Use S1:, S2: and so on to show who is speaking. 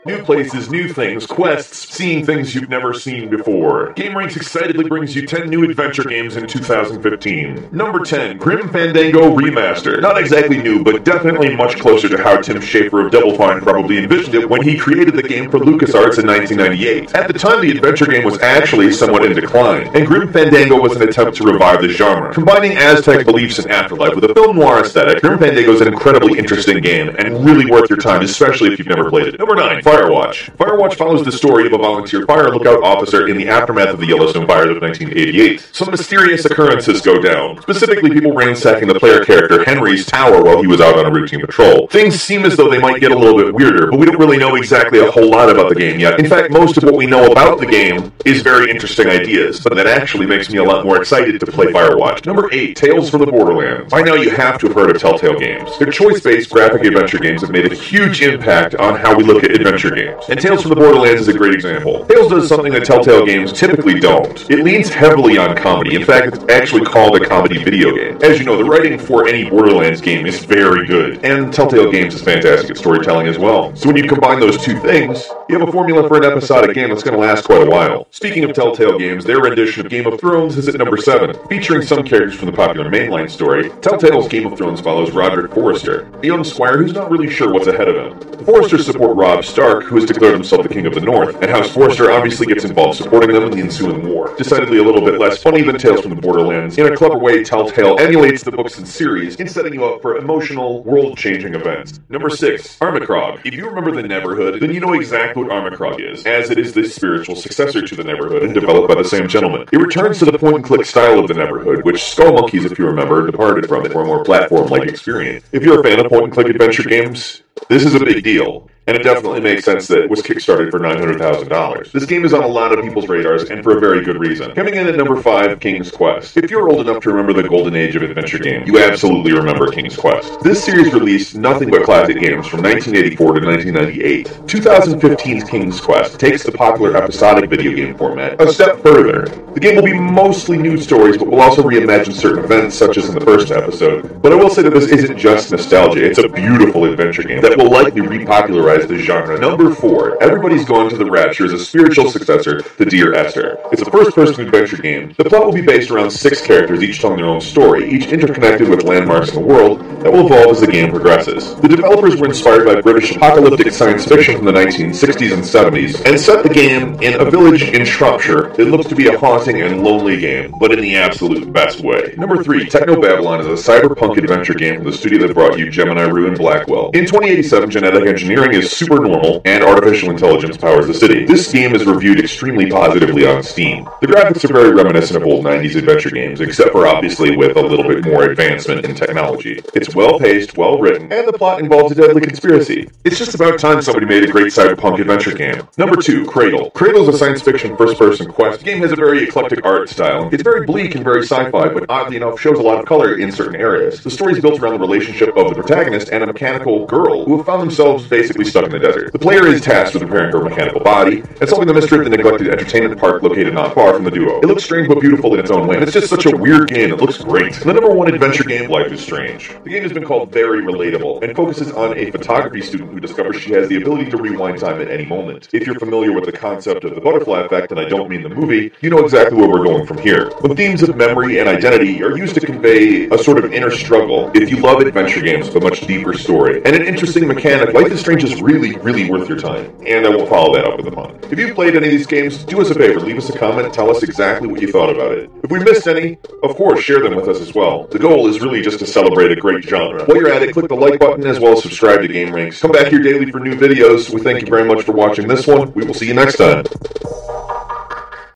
S1: New places, new things, quests, seeing things you've never seen before. GameRanks excitedly brings you 10 new adventure games in 2015. Number 10, Grim Fandango Remaster. Not exactly new, but definitely much closer to how Tim Schafer of Double Fine probably envisioned it when he created the game for LucasArts in 1998. At the time, the adventure game was actually somewhat in decline, and Grim Fandango was an attempt to revive the genre. Combining Aztec beliefs in afterlife with a film noir aesthetic, Grim Fandango is an incredibly interesting game, and really worth your time, especially if you've never played it. Number 9, Firewatch. Firewatch follows the story of a volunteer fire lookout officer in the aftermath of the Yellowstone fires of 1988. Some mysterious occurrences go down, specifically people ransacking the player character Henry's tower while he was out on a routine patrol. Things seem as though they might get a little bit weirder, but we don't really know exactly a whole lot about the game yet. In fact, most of what we know about the game is very interesting ideas, but that actually makes me a lot more excited to play Firewatch. Number 8, Tales from the Borderlands. By now you have to have heard of Telltale Games. Their choice-based graphic adventure games have made a huge impact on how we look at adventure games, and Tales from the Borderlands is a great example. Tales does something that Telltale Games typically don't. It leans heavily on comedy. In fact, it's actually called a comedy video game. As you know, the writing for any Borderlands game is very good, and Telltale Games is fantastic at storytelling as well. So when you combine those two things, you have a formula for an episodic game that's going to last quite a while. Speaking of Telltale Games, their rendition of Game of Thrones is at number 7. Featuring some characters from the popular mainline story, Telltale's Game of Thrones follows Roderick Forrester, a young squire who's not really sure what's ahead of him. The Forresters support Robb Stark, who has declared himself the King of the North, and House Forrester obviously gets involved supporting them in the ensuing war. Decidedly a little bit less funny than Tales from the Borderlands. In a clever way, Telltale emulates the books and series in setting you up for emotional, world-changing events. Number 6, Armacrog. If you remember the Neverhood, then you know exactly what Armacrog is, as it is the spiritual successor to the Neverhood and developed by the same gentleman. It returns to the point-and-click style of the Neverhood, which Skull Monkeys, if you remember, departed from it for a more platform-like experience. If you're a fan of point-and-click adventure games, this is a big deal, and it definitely makes sense that it was kickstarted for $900,000. This game is on a lot of people's radars, and for a very good reason. Coming in at number 5, King's Quest. If you're old enough to remember the golden age of adventure games, you absolutely remember King's Quest. This series released nothing but classic games from 1984 to 1998. 2015's King's Quest takes the popular episodic video game format a step further. The game will be mostly new stories, but will also reimagine certain events, such as in the first episode. But I will say that this isn't just nostalgia, it's a beautiful adventure game that will likely repopularize the genre. Number 4, Everybody's Gone to the Rapture is a spiritual successor to Dear Esther. It's a first-person adventure game. The plot will be based around 6 characters, each telling their own story, each interconnected with landmarks in the world that will evolve as the game progresses. The developers were inspired by British apocalyptic science fiction from the 1960s and 70s, and set the game in a village in Shropshire. It looks to be a haunting and lonely game, but in the absolute best way. Number 3, Technobabylon is a cyberpunk adventure game from the studio that brought you Gemini Rue and Blackwell. In 2087, genetic engineering is supernormal, and artificial intelligence powers the city. This game is reviewed extremely positively on Steam. The graphics are very reminiscent of old 90s adventure games, except for obviously with a little bit more advancement in technology. It's well-paced, well-written, and the plot involves a deadly conspiracy. It's just about time somebody made a great cyberpunk adventure game. Number 2, Cradle. Cradle is a science fiction first-person quest. The game has a very eclectic art style. It's very bleak and very sci-fi, but oddly enough shows a lot of color in certain areas. The story is built around the relationship of the protagonist and a mechanical girl who have found themselves basically stuck in the desert. The player is tasked with repairing her mechanical body and solving the mystery of the neglected entertainment park located not far from the duo. It looks strange but beautiful in its own way, and it's just such a weird game that looks great. The number 1 adventure game, Life is Strange. The game has been called very relatable and focuses on a photography student who discovers she has the ability to rewind time at any moment. If you're familiar with the concept of the butterfly effect, and I don't mean the movie, you know exactly where we're going from here. The themes of memory and identity are used to convey a sort of inner struggle. If you love adventure games with a much deeper story and an interesting mechanic, Life is Strange is really worth your time. And I won't follow that up with a pun. If you've played any of these games, do us a favor, leave us a comment, tell us exactly what you thought about it. If we missed any, of course, share them with us as well. The goal is really just to celebrate a great genre. While you're at it, click the like button as well as subscribe to GameRanks. Come back here daily for new videos. We thank you very much for watching this one. We will see you next time.